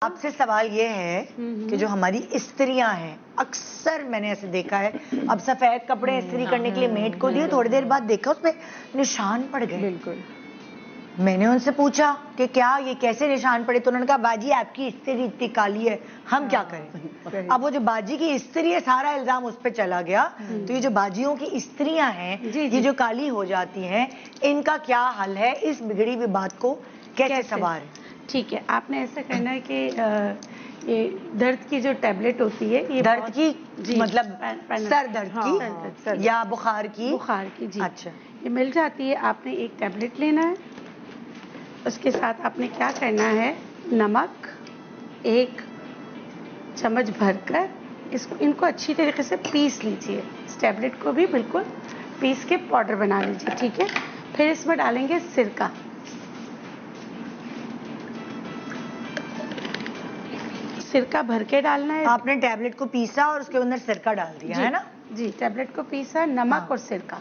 आपसे सवाल ये है कि जो हमारी स्त्रियां हैं, अक्सर मैंने ऐसे देखा है, अब सफेद कपड़े इस्त्री करने के लिए मेड को दिए, थोड़ी देर बाद देखा उसमें निशान पड़ गए। बिल्कुल। मैंने उनसे पूछा कि क्या ये कैसे निशान पड़े, तो उन्होंने कहा बाजी आपकी स्त्री इतनी काली है, हम क्या करें। अब वो जो बाजी की स्त्री है, सारा इल्जाम उस पर चला गया। तो ये जो बाजियों की स्त्रियां हैं, ये जो काली हो जाती हैं, इनका क्या हल है, इस बिगड़ी हुई बात को कैसे संवारें। ठीक है, आपने ऐसा करना है कि ये दर्द की जो टैबलेट होती है, ये दर्द की मतलब सर दर्द की हाँ, या बुखार की? बुखार की, जी। अच्छा, ये मिल जाती है। आपने एक टैबलेट लेना है, उसके साथ आपने क्या करना है, नमक 1 चम्मच भरकर इनको अच्छी तरीके से पीस लीजिए। इस टैबलेट को भी बिल्कुल पीस के पाउडर बना लीजिए, ठीक है। फिर इसमें डालेंगे सिरका। सिरका भर के डालना है। आपने टैबलेट को पीसा और उसके अंदर सिरका डाल दिया है ना? जी, टैबलेट को पीसा, नमक और सिरका,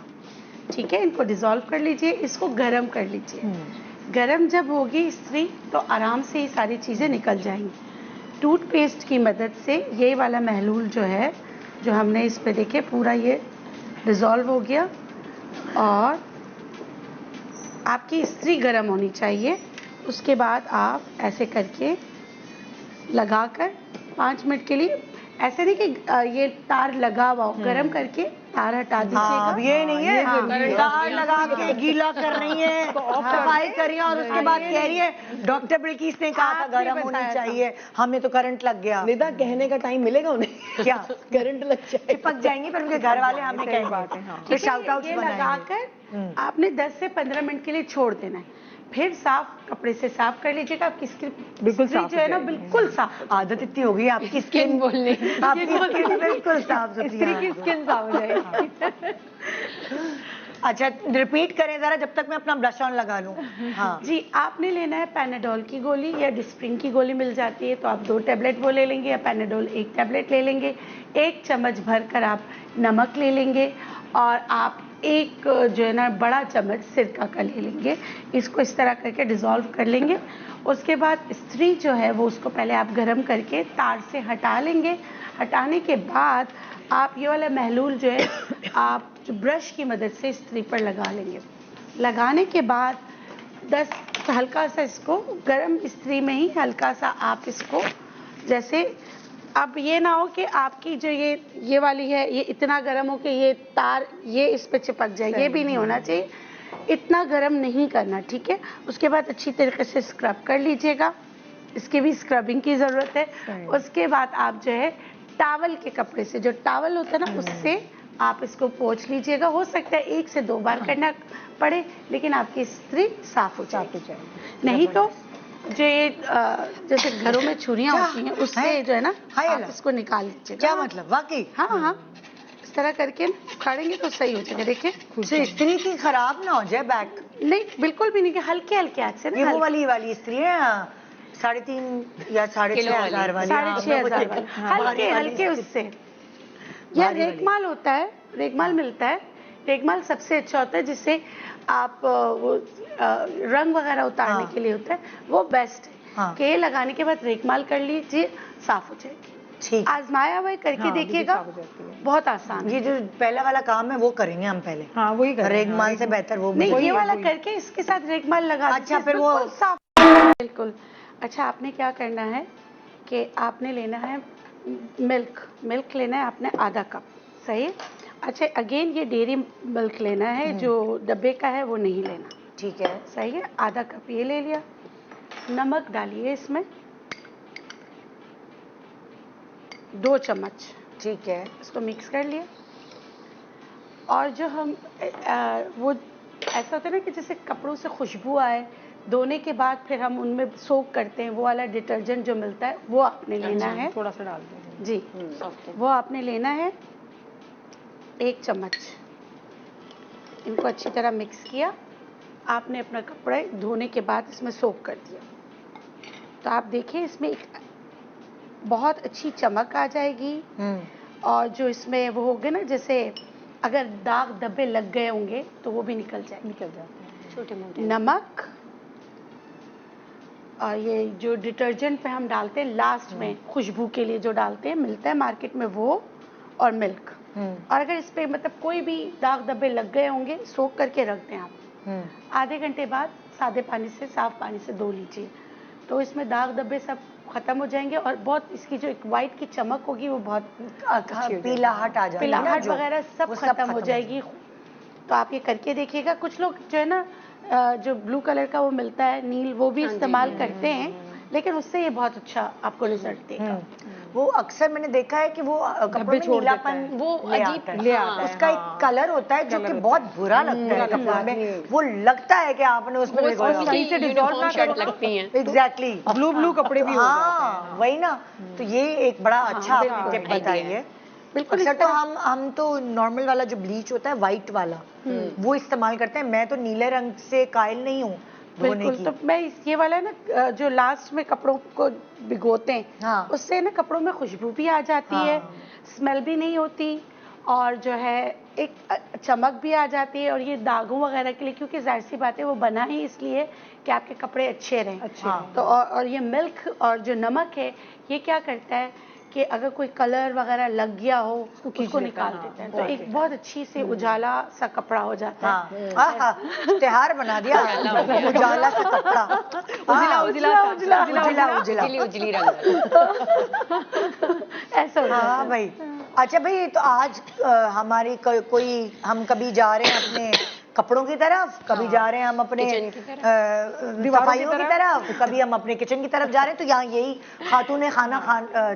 ठीक है। इनको डिसॉल्व कर लीजिए, इसको गरम कर लीजिए। गरम जब होगी स्त्री तो आराम से ये सारी चीज़ें निकल जाएंगी। टूथपेस्ट की मदद से ये वाला महलूल जो है, जो हमने इस पे देखे, पूरा ये डिसॉल्व हो गया। और आपकी स्त्री गरम होनी चाहिए। उसके बाद आप ऐसे करके लगाकर 5 मिनट के लिए, ऐसे नहीं कि ये तार लगा हुआ हो, गरम करके तार हटा दीजिएगा। अब ये नहीं है तार लगा के गीला कर रही है, सफाई कर रही है और उसके बाद कह रही है डॉक्टर बिल्किस ने कहा था गर्म होनी चाहिए, हमें तो करंट लग गया। निदा कहने का टाइम मिलेगा उन्हें? क्या करंट लग जाए, चिपक जाएंगे, पर उनके घर वाले हमें कहेंगे। फिर शाउट आउट्स लगाकर आपने 10 से 15 मिनट के लिए छोड़ देना है। फिर साफ कपड़े से साफ कर लीजिएगा। आपकी स्किन बिल्कुल साफ जो है ना, बिल्कुल साफ। आदत इतनी हो गई आपकी स्किन बोलने, आपकी स्किन बिल्कुल साफ स्त्री की स्किन साफ हो जाएगी। अच्छा, रिपीट करें जरा जब तक मैं अपना ब्लश ऑन लगा लूं। हाँ जी, आपने लेना है पैनाडोल की गोली या डिस्प्रिन की गोली मिल जाती है, तो आप 2 टैबलेट वो ले लेंगे, या पैनाडोल 1 टैबलेट ले लेंगे। 1 चम्मच भरकर आप नमक ले लेंगे, और आप एक जो है ना बड़ा चम्मच सिरका का ले लेंगे। इसको इस तरह करके डिसॉल्व कर लेंगे। उसके बाद स्त्री जो है वो उसको पहले आप गरम करके तार से हटा लेंगे। हटाने के बाद आप ये वाला महलूल जो है आप जो ब्रश की मदद से स्त्री पर लगा लेंगे। लगाने के बाद 10 हल्का सा इसको गरम स्त्री में ही हल्का सा आप इसको, जैसे अब ये ना हो कि आपकी जो ये वाली है ये इतना गर्म हो कि ये तार ये इस पे चिपक जाए, ये भी नहीं होना चाहिए। इतना गर्म नहीं करना, ठीक है। उसके बाद अच्छी तरीके से स्क्रब कर लीजिएगा, इसकी भी स्क्रबिंग की ज़रूरत है। उसके बाद आप जो है टावल के कपड़े से, जो टावल होता है ना, उससे आप इसको पोंछ लीजिएगा। हो सकता है 1 से 2 बार करना पड़े, लेकिन आपकी स्त्री साफ हो जाएगी। नहीं तो जो ये जैसे घरों में छुरियां होती हैं, उससे जो है ना आप इसको निकाल लीजिएगा। क्या मतलब? वाकई? हाँ, इस तरह करके उखाड़ेंगे तो सही हो जाएगा। देखिए, स्त्री की खराब ना हो जाए बैक। नहीं, बिल्कुल भी नहीं, कि हल्के हल्के हाथ से ना। ये वो वाली स्त्री है 3.5 या 6,500 वाली, 6,500 वाली, हल्के हल्के उससे। या रेगमाल होता है, रेगमाल मिलता है। रेगमाल सबसे अच्छा होता है, जिससे आप वो रंग वगैरह उतारने के लिए होता है, वो बेस्ट है। के लगाने के बाद रेगमाल कर लीजिए, साफ हो जाएगी। ठीक, आजमाया हुआ करके देखिएगा, बहुत आसान। ये जो पहला वाला काम है वो करेंगे हम पहले। हाँ, वही करेंगे। रेगमाल से बेहतर वो नहीं, ये वाला करके इसके साथ रेगमाल लगा। अच्छा, फिर वो साफ, बिल्कुल। अच्छा, आपने क्या करना है कि आपने लेना है मिल्क लेना है आपने आधा कप, सही है। अच्छा, अगेन ये डेयरी मिल्क लेना है, जो डब्बे का है वो नहीं लेना, ठीक है, सही है। आधा कप ये ले लिया। नमक डालिए इसमें 2 चम्मच, ठीक है। इसको मिक्स कर लिया। और जो हम वो ऐसा होता है ना कि जैसे कपड़ों से खुशबू आए, धोने के बाद फिर हम उनमें सोक करते हैं, वो वाला डिटर्जेंट जो मिलता है वो आपने लेना है। थोड़ा सा डाल दें जी, वो आपने लेना है 1 चम्मच। इनको अच्छी तरह मिक्स किया। आपने अपना कपड़ा धोने के बाद इसमें सोक कर दिया, तो आप देखिए इसमें एक बहुत अच्छी चमक आ जाएगी। और जो इसमें वो होगे ना, जैसे अगर दाग धब्बे लग गए होंगे तो वो भी निकल जाते हैं, छोटे मोटे। नमक और ये जो डिटर्जेंट पे हम डालते हैं लास्ट में खुशबू के लिए जो डालते हैं, मिलता है मार्केट में वो, और मिल्क। और अगर इस पे मतलब कोई भी दाग धब्बे लग गए होंगे, सोख करके रख दें आप। आधे घंटे बाद सादे पानी से, साफ पानी से धो लीजिए, तो इसमें दाग धब्बे सब खत्म हो जाएंगे और बहुत इसकी जो एक वाइट की चमक होगी वो बहुत पीलाहट आ जाएगी, पीलाहट वगैरह सब वो खत्म हो जाएगी। तो आप ये करके देखिएगा। कुछ लोग जो है ना जो ब्लू कलर का वो मिलता है नील, वो भी इस्तेमाल करते हैं, लेकिन उससे ये बहुत अच्छा आपको रिजल्ट देगा। वो अक्सर मैंने देखा है कि वो कपड़ों में नीलापन वो ले अजीब आता ले है। आता है, उसका एक कलर होता है जो कि बहुत बुरा लगता है कपड़ों में। वो लगता है कि आपने उसमें सही से डिसॉल्व ना करो लगती हैं। एग्जैक्टली ब्लू कपड़े भी हो जाते हैं। हाँ वही ना, तो ये एक बड़ा अच्छा आपने टिप बताई है। बिल्कुल। अक्सर तो हम तो नॉर्मल वाला जो ब्लीच होता है व्हाइट वाला वो इस्तेमाल करते हैं। मैं तो नीले रंग से कायल नहीं हूँ धोने बिल्कुल। की। तो मैं ये वाला ना जो लास्ट में कपड़ों को भिगोते हैं, हाँ। उससे ना कपड़ों में खुशबू भी आ जाती है, स्मेल भी नहीं होती, और जो है एक चमक भी आ जाती है। और ये दागों वगैरह के लिए, क्योंकि जाहिर सी बात है वो बना ही इसलिए कि आपके कपड़े अच्छे रहें। तो और ये मिल्क और जो नमक है, ये क्या करता है कि अगर कोई कलर वगैरह लग गया हो उसको निकाल देता है। तो एक बहुत अच्छी से उजाला सा कपड़ा हो जाता है। त्योहार बना दिया उजाला सा कपड़ा, उजला उजला उजला उजला उजली उजली रंग। ऐसा हो जाता हाँ है। भाई। अच्छा भाई, तो आज हमारी कोई हम कभी जा रहे हैं अपने कपड़ों की तरफ, कभी जा रहे हैं हम अपने किचन की सफाइयों की तरफ, कभी हम अपने किचन की तरफ जा रहे हैं। तो यहाँ यही खातूने खाना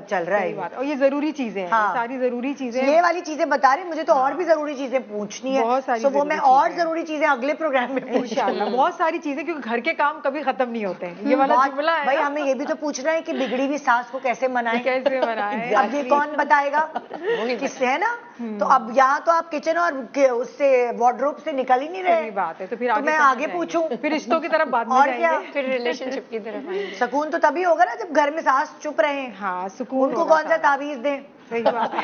चल रहा है। और ये जरूरी चीजें हैं, हाँ। सारी जरूरी चीजें। ये वाली चीजें बता रही, मुझे तो और भी जरूरी चीजें पूछनी है। बहुत सारी तो वो मैं जरूरी और चीजें जरूरी चीजें अगले प्रोग्राम में पूछूंगी। इंशाल्लाह बहुत सारी चीजें, क्योंकि घर के काम कभी खत्म नहीं होते हैं। ये वाला जुमला है भाई ना। हमें ये भी तो पूछना है कि बिगड़ी हुई सास को कैसे मनाएं। कैसे बनाएं। अब ये कौन बताएगा, किससे, है ना। तो अब यहाँ तो आप किचन और उससे वार्डरोब से निकल ही नहीं रहे। सही बात है। तो फिर तो मैं आगे पूछूं, फिर रिश्तों की तरफ बाद में और क्या, जाएंगे। फिर रिलेशनशिप की तरफ आएंगे। सुकून तो तभी होगा ना जब घर में सास चुप रहे। हाँ सुकून उनको होगा कौन सा सारा। ताबीज दें। सही बात है।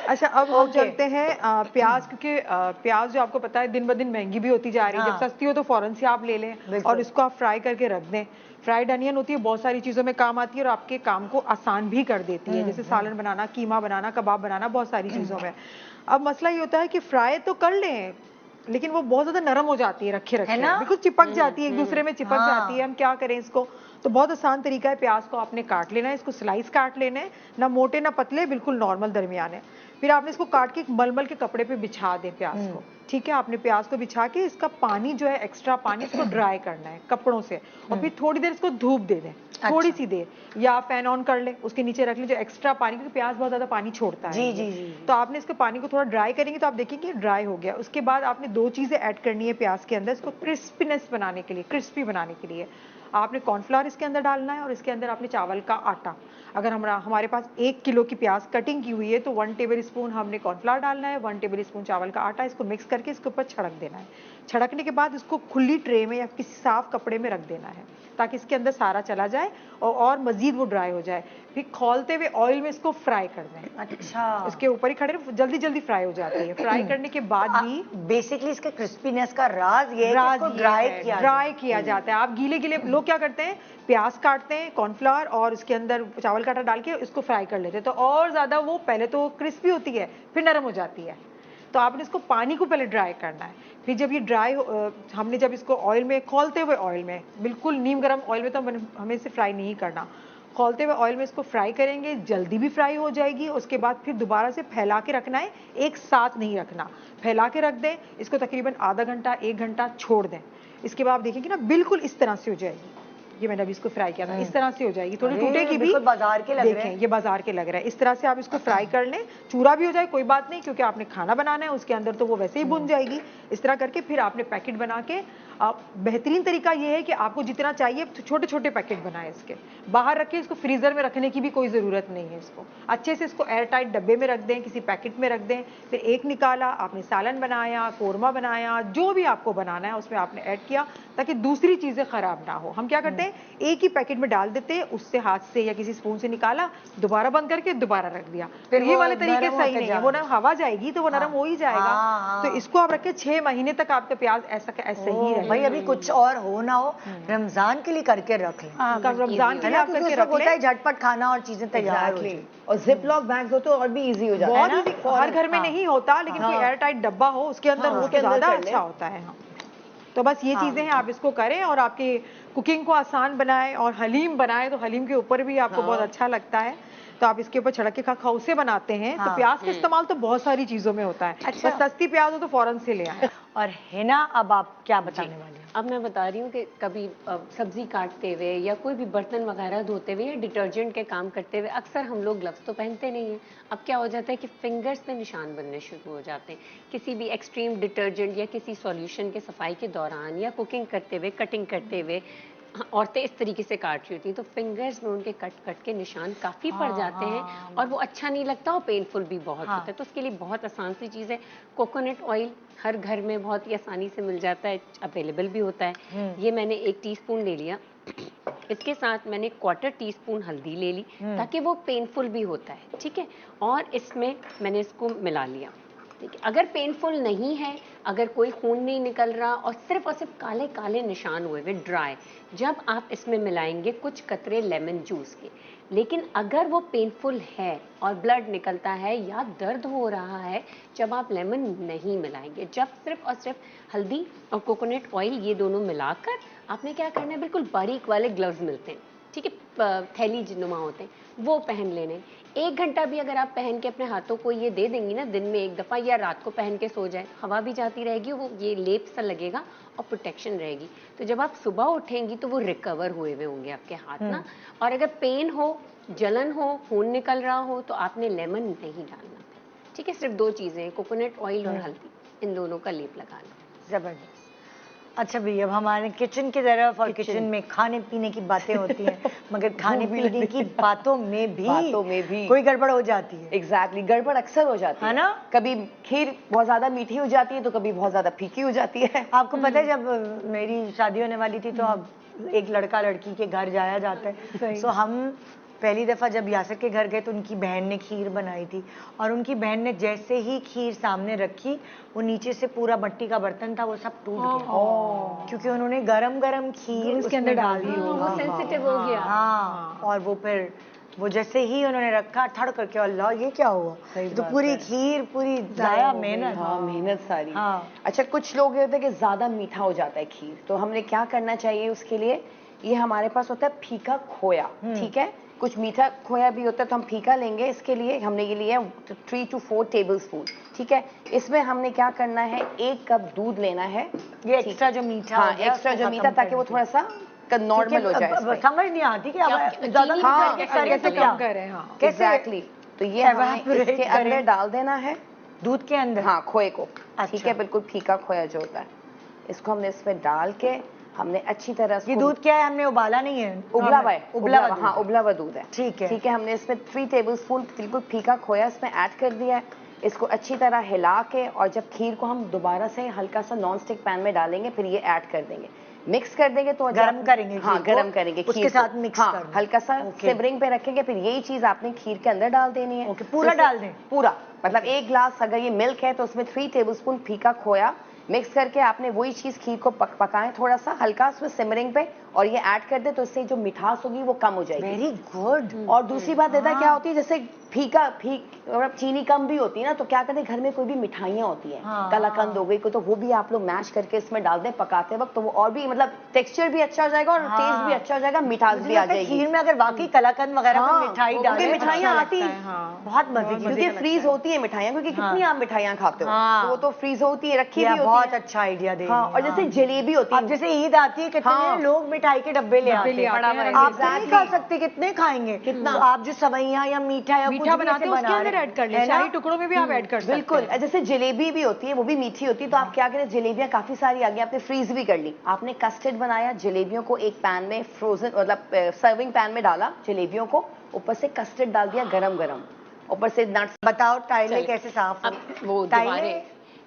अच्छा अब हम चलते हैं प्याज, क्योंकि प्याज जो आपको पता है दिन ब दिन महंगी भी होती जा रही है। जब सस्ती हो तो फौरन से आप ले लें और इसको आप फ्राई करके रख दें। फ्राइड अनियन होती है, बहुत सारी चीज़ों में काम आती है और आपके काम को आसान भी कर देती है, जैसे सालन बनाना, कीमा बनाना, कबाब बनाना, बहुत सारी चीज़ों में। अब मसला ये होता है कि फ्राई तो कर लें, लेकिन वो बहुत ज्यादा नरम हो जाती है रखे रखे, बिल्कुल चिपक जाती है, एक दूसरे में चिपक जाती है। हम क्या करें इसको? तो बहुत आसान तरीका है, प्याज को आपने काट लेना है, इसको स्लाइस काट लेने हैं, ना मोटे ना पतले, बिल्कुल नॉर्मल दरमियाने। फिर आपने इसको काट के एक मलमल के कपड़े पे बिछा दें प्याज को, ठीक है। आपने प्याज को बिछा के इसका पानी जो है, एक्स्ट्रा पानी, इसको ड्राई करना है कपड़ों से, और फिर थोड़ी देर इसको धूप दे दें, थोड़ी सी देर, या पैन ऑन कर ले, उसके नीचे रख ले जो एक्स्ट्रा पानी, क्योंकि प्याज बहुत ज्यादा पानी छोड़ता है। जी जी जी। तो आपने इसके पानी को थोड़ा ड्राई करेंगे तो आप देखेंगे ड्राई हो गया। उसके बाद आपने दो चीजें ऐड करनी है प्याज के अंदर, इसको क्रिस्पीनेस बनाने के लिए, क्रिस्पी बनाने के लिए। आपने कॉर्नफ्लावर इसके अंदर डालना है और इसके अंदर आपने चावल का आटा। अगर हमारे पास 1 किलो की प्याज कटिंग की हुई है तो 1 टेबल स्पून हमने कॉर्नफ्लावर डालना है, 1 टेबल स्पून चावल का आटा, इसको मिक्स करके इसके ऊपर छिड़क देना है। छिड़कने के बाद इसको खुली ट्रे में या किसी साफ कपड़े में रख देना है, ताकि इसके अंदर सारा चला जाए और मजीद वो ड्राई हो जाए। फिर खोलते हुए ऑयल में इसको फ्राई कर दें। अच्छा, इसके ऊपर ही खड़े, जल्दी जल्दी फ्राई हो जाती है। फ्राई करने के बाद भी बेसिकली इसके क्रिस्पीनेस का राज ये है कि इसको ड्राई किया जाता है। आप गीले गीले लोग क्या करते हैं, प्याज काटते हैं, कॉर्नफ्लावर और उसके अंदर चावल का आटा डाल के इसको फ्राई कर लेते हैं, तो और ज्यादा वो पहले तो क्रिस्पी होती है, फिर नरम हो जाती है। तो आपने इसको पानी को पहले ड्राई करना है, फिर जब ये ड्राई हमने जब इसको ऑयल में, खोलते हुए ऑयल में, बिल्कुल नीम गर्म ऑयल में तो हमें इसे फ्राई नहीं करना, खोलते हुए ऑयल में इसको फ्राई करेंगे, जल्दी भी फ्राई हो जाएगी। उसके बाद फिर दोबारा से फैला के रखना है, एक साथ नहीं रखना, फैला के रख दें इसको, तकरीबन आधा घंटा 1 घंटा छोड़ दें। इसके बाद आप देखेंगे ना बिल्कुल इस तरह से हो जाएगी। ये मैंने अभी इसको फ्राई किया था, इस तरह से हो जाएगी, थोड़ी टूटेगी भी, बाजार के लग रहे हैं। देखें ये बाजार के लग रहा है। इस तरह से आप इसको फ्राई कर लें, चूरा भी हो जाए कोई बात नहीं, क्योंकि आपने खाना बनाना है, उसके अंदर तो वो वैसे ही भुन जाएगी। इस तरह करके फिर आपने पैकेट बना के, बेहतरीन तरीका ये है कि आपको जितना चाहिए छोटे छोटे पैकेट बनाए, इसके बाहर रखें, इसको फ्रीजर में रखने की भी कोई ज़रूरत नहीं है। इसको अच्छे से इसको एयर टाइट डब्बे में रख दें, किसी पैकेट में रख दें। फिर एक निकाला, आपने सालन बनाया, कोरमा बनाया, जो भी आपको बनाना है उसमें आपने ऐड किया, ताकि दूसरी चीज़ें ख़राब ना हो। हम क्या करते हैं, हैं, एक ही पैकेट में डाल देते हैं, उससे हाथ से या किसी स्पून से निकाला, दोबारा बंद करके दोबारा रख दिया। फिर ये वो वाले तरीके नरम सही होते नहीं है, वो ना हवा जाएगी तो वो नरम हो ही जाएगा। हाँ। तो इसको आप रखें 6 महीने तक, आपका प्याज ऐसा का ऐसा ही रहेगा। भाई अभी कुछ और हो ना हो, रमजान के लिए करके रख लें, हाँ, रमजान के है लिए ना, आप क्योंकि करके उसमें रख होता है लें। झटपट खाना और चीजें तैयार हो Exactly. जाएं। और जिप लॉक बैग्स हो तो और भी इजी हो जाता है बहुत ना। easy, हर घर में नहीं होता, लेकिन कोई एयर टाइट डब्बा हो उसके अंदर हो उसके तो अंदर ज्यादा कर ले। अच्छा होता है। हाँ, तो बस ये चीजें हैं, आप इसको करें और आपकी कुकिंग को आसान बनाएं। और हलीम बनाएं तो हलीम के ऊपर भी आपको बहुत अच्छा लगता है, तो आप इसके ऊपर छिड़क के खौसे बनाते हैं। तो प्याज का इस्तेमाल तो बहुत सारी चीजों में होता है। अच्छा। बस सस्ती प्याज हो तो फौरन से ले आए। और हिना, अब आप क्या बताने वाले हैं? अब मैं बता रही हूँ कि कभी सब्जी काटते हुए या कोई भी बर्तन वगैरह धोते हुए या डिटर्जेंट के काम करते हुए अक्सर हम लोग ग्लव्स तो पहनते नहीं हैं। अब क्या हो जाता है कि फिंगर्स पे निशान बनने शुरू हो जाते हैं किसी भी एक्सट्रीम डिटर्जेंट या किसी सॉल्यूशन के सफाई के दौरान, या कुकिंग करते हुए, कटिंग करते हुए। औरतें इस तरीके से काट रही होती हैं तो फिंगर्स में उनके कट कट के निशान काफ़ी पड़ जाते हैं और वो अच्छा नहीं लगता और पेनफुल भी बहुत होता है। तो उसके लिए बहुत आसान सी चीज़ है, कोकोनट ऑयल हर घर में बहुत ही आसानी से मिल जाता है, अवेलेबल भी होता है। ये मैंने 1 टीस्पून ले लिया। इसके साथ मैंने 1/4 टीस्पून हल्दी ले ली ताकि वो पेनफुल भी होता है, ठीक है। और इसमें मैंने इसको मिला लिया, ठीक है। अगर पेनफुल नहीं है, अगर कोई खून नहीं निकल रहा और सिर्फ काले काले निशान हुए हुए ड्राई, जब आप इसमें मिलाएंगे कुछ कतरे लेमन जूस के। लेकिन अगर वो पेनफुल है और ब्लड निकलता है या दर्द हो रहा है, जब आप लेमन नहीं मिलाएंगे। जब सिर्फ और सिर्फ हल्दी और कोकोनट ऑयल ये दोनों मिलाकर आपने क्या करना है, बिल्कुल बारीक वाले ग्लव्स मिलते हैं, ठीक है, थैली जिनुमा होते हैं, वो पहन लेने। 1 घंटा भी अगर आप पहन के अपने हाथों को ये दे देंगी ना, दिन में 1 दफ़ा या रात को पहन के सो जाए, हवा भी जाती रहेगी, वो ये लेप सा लगेगा और प्रोटेक्शन रहेगी। तो जब आप सुबह उठेंगी तो वो रिकवर हुए हुए होंगे आपके हाथ ना। और अगर पेन हो, जलन हो, खून निकल रहा हो तो आपने लेमन नहीं डालना, ठीक है। सिर्फ 2 चीज़ें हैं, कोकोनट ऑयल और हल्दी, इन दोनों का लेप लगाना। जबरदस्त। अच्छा भैया, अब हमारे किचन की तरफ, और किचन में खाने पीने की बातें होती हैं, मगर खाने पीने की बातों में भी कोई गड़बड़ हो जाती है। एग्जैक्टली, गड़बड़ अक्सर हो जाती है ना? कभी खीर बहुत ज्यादा मीठी हो जाती है तो कभी बहुत ज्यादा फीकी हो जाती है। आपको पता है, जब मेरी शादी होने वाली थी तो अब एक लड़का लड़की के घर जाया जाता है। सो हम पहली दफ़ा जब यासर के घर गए तो उनकी बहन ने खीर बनाई थी, और उनकी बहन ने जैसे ही खीर सामने रखी, वो नीचे से पूरा मिट्टी का बर्तन था वो सब टूट गया, क्योंकि उन्होंने गरम गरम खीर उसके अंदर डाल दी। वो सेंसिटिव हो गया। हाँ, और वो फिर वो जैसे ही उन्होंने रखा, ठड़ करके, अल्लाह ये क्या हुआ, तो पूरी खीर, पूरी जाया मेहनत। हाँ, मेहनत सारी। हाँ। अच्छा, कुछ लोग ये होते हैं कि ज्यादा मीठा हो जाता है खीर, तो हमने क्या करना चाहिए उसके लिए, ये हमारे पास होता है फीका खोया, ठीक है। कुछ मीठा खोया भी होता है तो हम फीका लेंगे। इसके लिए हमने ये लिया 3 to 4 टेबलस्पून, ठीक है। इसमें हमने क्या करना है, 1 कप दूध लेना है। ये एक्स्ट्रा जो मीठा हाँ, हो गया, एक्स्ट्रा उसको जो मीठा, खत्म ताकि वो कर थोड़ा सा नॉर्मल हो जाए। अब समझ नहीं आती कि अब ज्यादा चीनी हाँ, कैसे कैसे कम करें। हाँ, कैसे एग्जैक्टली, तो ये हमें evaporate इसके अंदर करें। डाल देना है, दूध के अंदर। हाँ, खोए को, ठीक अच्छा। है, बिल्कुल फीका खोया जो होता है, इसको हमने इसमें डाल के हमने अच्छी तरह ये इसको, दूध क्या है, हमने उबाला नहीं है, उबला हुआ है, उबला हुआ हाँ, उबला हुआ दूध है, ठीक है। ठीक है। हमने इसमें 3 टेबलस्पून बिल्कुल फीका खोया इसमें ऐड कर दिया है। इसको अच्छी तरह हिला के, और जब खीर को हम दोबारा से हल्का सा नॉन स्टिक पैन में डालेंगे, फिर ये ऐड कर देंगे, मिक्स कर देंगे, तो गरम करेंगे हाँ, खीर को, गरम करेंगे उसके खीर को, साथ मिक्स हाँ, करना। हल्का सा ओके। सिमरिंग पे रखेंगे, फिर यही चीज आपने खीर के अंदर डाल देनी है। ओके, पूरा जैसे- डाल दें? पूरा, मतलब 1 गिलास अगर ये मिल्क है तो उसमें 3 टेबलस्पून फीका खोया मिक्स करके आपने वही चीज खीर को पकाएं, थोड़ा सा हल्का उसमें सिमरिंग पे, और ये ऐड कर दे, तो इससे जो मिठास होगी वो कम हो जाएगी। Very good. और दूसरी बात देता क्या होती है, जैसे मतलब चीनी कम भी होती है ना, तो क्या करते हैं, घर में कोई भी मिठाइयाँ होती हैं, हाँ, कलाकंद हो गई, तो वो भी आप लोग मैश करके इसमें डाल दें पकाते वक्त, तो वो और भी मतलब टेक्सचर भी अच्छा हो जाएगा और टेस्ट भी अच्छा हो जाएगा, मिठास भी आ जाएगी। खीर में अगर वाकई कलाकंद वगैरह हाँ, कोई मिठाई क्योंकि डालें, मिठाइयाँ अच्छा आती लगता हैं, है। हाँ, बहुत मजे की, क्योंकि फ्रीज होती है मिठाइयाँ, क्योंकि कितनी आप मिठाइयाँ खाते हो, हाँ। तो वो तो फ्रीज होती है, रखी ये भी होती बहुत है। अच्छा आइडिया दे हाँ, और जैसे जलेबी होती है, अब जैसे ईद आती है, कितने हाँ। लोग मिठाई के डब्बे ले आते हैं, आते हैं, आप तो नहीं exactly। खा सकते, कितने खाएंगे, कितना आप जो सवैयां या मीठा या कुछ मीठा भी बनाते ऐसे हो उसके बना अंदर रहे ऐड कर ले, हैं, है ना? शाही टुकड़ों में भी आप ऐड कर सकते हैं। बिल्कुल, जैसे जलेबी भी होती है, वो भी मीठी होती है, तो आप क्या करें, जलेबियां काफी सारी आ गई, आपने फ्रीज भी कर ली, आपने कस्टर्ड बनाया, जलेबियों को एक पैन में फ्रोजन मतलब सर्विंग पैन में डाला, जलेबियों को ऊपर से कस्टर्ड डाल दिया गरम गरम, ऊपर से नट्स। बताओ टाइलें चलिए। कैसे साफ हो? अब वो टाइलें दीवारें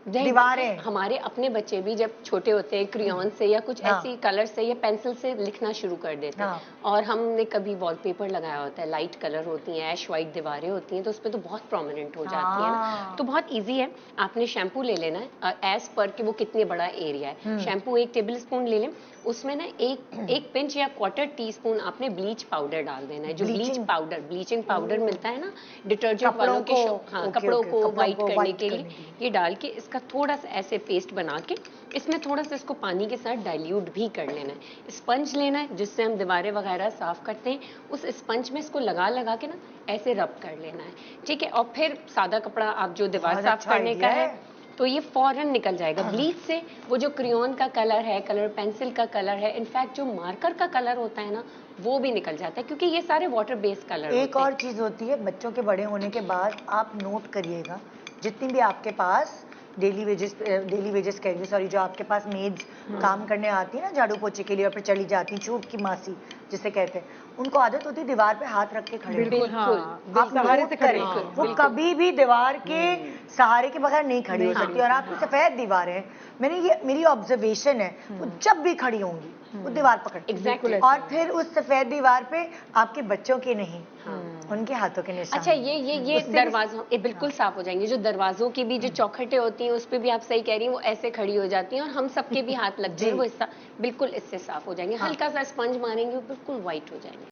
दीवारें। हमारे अपने बच्चे भी जब छोटे होते हैं क्रियॉन से या कुछ हाँ। ऐसी कलर से या पेंसिल से लिखना शुरू कर देते हैं। हाँ। और हमने कभी वॉलपेपर लगाया होता है, लाइट कलर होती हैं, ऐश वाइट दीवारें होती हैं, तो उस पर तो बहुत प्रोमिनेंट हो जाती है ना। हाँ। तो बहुत इजी है, आपने शैम्पू ले लेना है एज पर कि वो कितने बड़ा एरिया है। शैम्पू 1 टेबल स्पून ले लें, उसमें ना एक पिंच या क्वार्टर टीस्पून आपने ब्लीच पाउडर डाल देना है। जो ब्लीचिंग पाउडर मिलता है ना डिटर्जेंट वालों के हाँ, कपड़ों को व्हाइट करने के लिए, ये डाल के इसका थोड़ा सा ऐसे पेस्ट बना के इसमें थोड़ा सा इसको पानी के साथ डाइल्यूट भी कर लेना है। स्पंज लेना है जिससे हम दीवारें वगैरह साफ करते हैं, उस स्पंज में इसको लगा के ना ऐसे रब कर लेना है, ठीक है। और फिर सादा कपड़ा आप जो दीवार बहुत साफ अच्छा करने का idea है तो ये फौरन निकल जाएगा। ब्लीच से वो जो क्रियॉन का कलर है, कलर पेंसिल का कलर है, इनफैक्ट जो मार्कर का कलर होता है ना वो भी निकल जाता है, क्योंकि ये सारे वाटर बेस्ड कलर एक और चीज होती है, बच्चों के बड़े होने के बाद आप नोट करिएगा जितनी भी आपके पास डेली वेजेस कहेंगे सॉरी, जो आपके पास मेड्स काम करने आती है ना झाड़ू पोछे के लिए और फिर चली जाती चूप की मासी जिसे कहते हैं, उनको आदत होती है दीवार पे हाथ रख के खड़े होने की। बिल्कुल हाँ, आप सहारे नोट से खड़े करें, हैं। वो कभी भी दीवार के सहारे के बगैर नहीं खड़ी हो सकती। और आपकी सफेद दीवारें हैं, मेरी ऑब्जर्वेशन है, वो जब भी खड़ी होंगी वो दीवार पकड़ती Exactly. और फिर उस सफेद दीवार पे आपके बच्चों के नहीं उनके हाथों के निशान। अच्छा, ये दरवाजों ये बिल्कुल साफ हो जाएंगे। जो दरवाजों की भी जो चौखटें होती हैं उस पे भी आप सही कह रही हैं, वो ऐसे खड़ी हो जाती हैं और हम सबके भी हाथ लगते हैं, वो हिस्सा बिल्कुल इससे साफ हो जाएंगे। हल्का सा स्पंज मारेंगे वो बिल्कुल व्हाइट हो जाएंगे।